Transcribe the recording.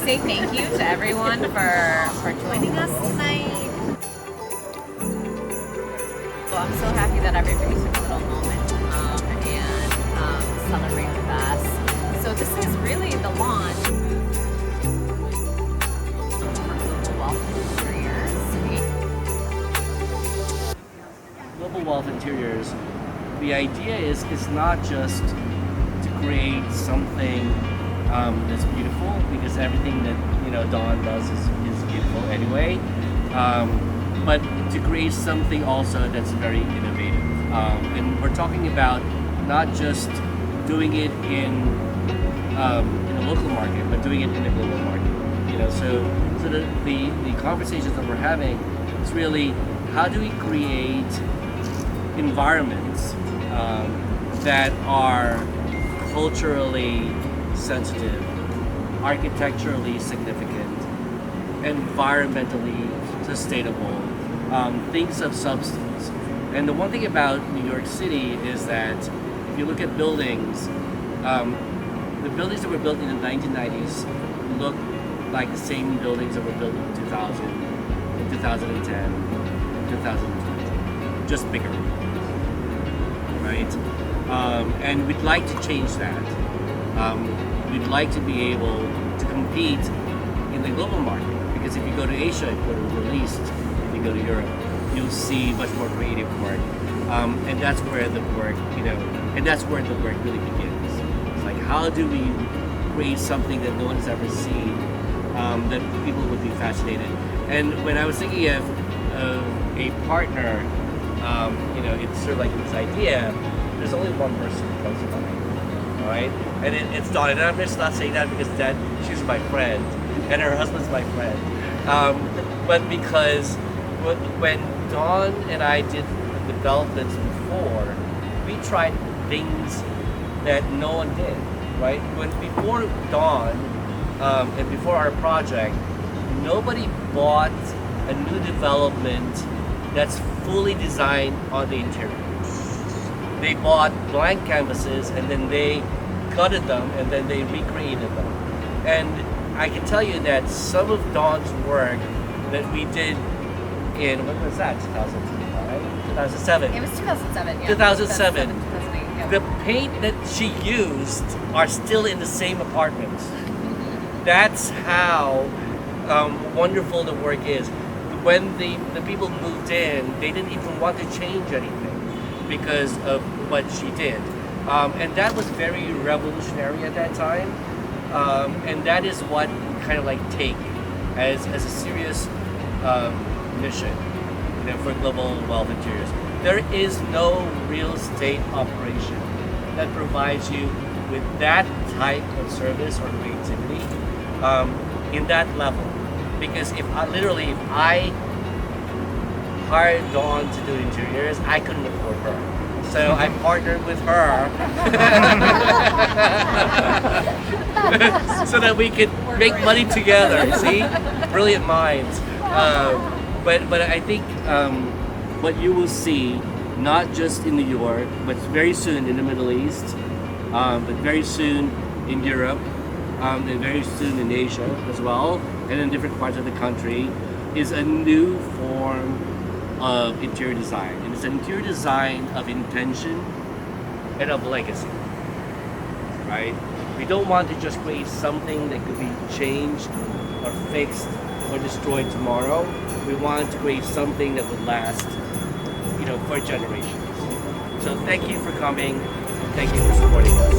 say thank you to everyone for joining us tonight. So I'm so happy that everybody took a little moment and celebrate with us. So this is really the launch for Global Wealth Interiors. Global Wealth Interiors, the idea is not just to create something that's beautiful, because everything that Dawn does is beautiful anyway, but to create something also that's very innovative. And we're talking about not just doing it in a local market, but doing it in a global market. So the conversations that we're having is really how do we create environments that are culturally sensitive, architecturally significant, environmentally sustainable, things of substance. And the one thing about New York City is that if you look at buildings, the buildings that were built in the 1990s look like the same buildings that were built in 2000, in 2010, in 2020, just bigger, right? And we'd like to change that. We'd like to be able to compete in the global market, because if you go to Asia, if you go to the Middle East, if you go to Europe, you'll see much more creative work, and that's where the work, and that's where the work really begins. It's like, how do we create something that no one has ever seen, that people would be fascinated? And when I was thinking of a partner, it's sort of like this idea. There's only one person who comes to mind, all right? And it's Dawn. And I'm just not saying that because she's my friend, and her husband's my friend, but because when Dawn and I did developments before, we tried things that no one did, right? Before Dawn and before our project, nobody bought a new development that's fully designed on the interior. They bought blank canvases and then they gutted them and then they recreated them. And I can tell you that some of Dawn's work that we did in, what was that, 2005? 2007? It was 2007, yeah. 2007. 2008, yeah. The paint that she used are still in the same apartments. That's how wonderful the work is. When the people moved in, they didn't even want to change anything because of what she did. And that was very revolutionary at that time. And that is what we kind of like take as a serious mission, for Global Wealth Interiors. There is no real estate operation that provides you with that type of service or creativity in that level. Because if I hired Dawn to do interiors, I couldn't afford her. So I partnered with her so that we could make money together. See, brilliant minds. But I think what you will see, not just in New York, but very soon in the Middle East, but very soon in Europe, and very soon in Asia as well, and in different parts of the country, is a new form of interior design. And it's an interior design of intention and of legacy, right? We don't want to just create something that could be changed or fixed or destroyed tomorrow. We want to create something that would last, for generations. So thank you for coming. Thank you for supporting us.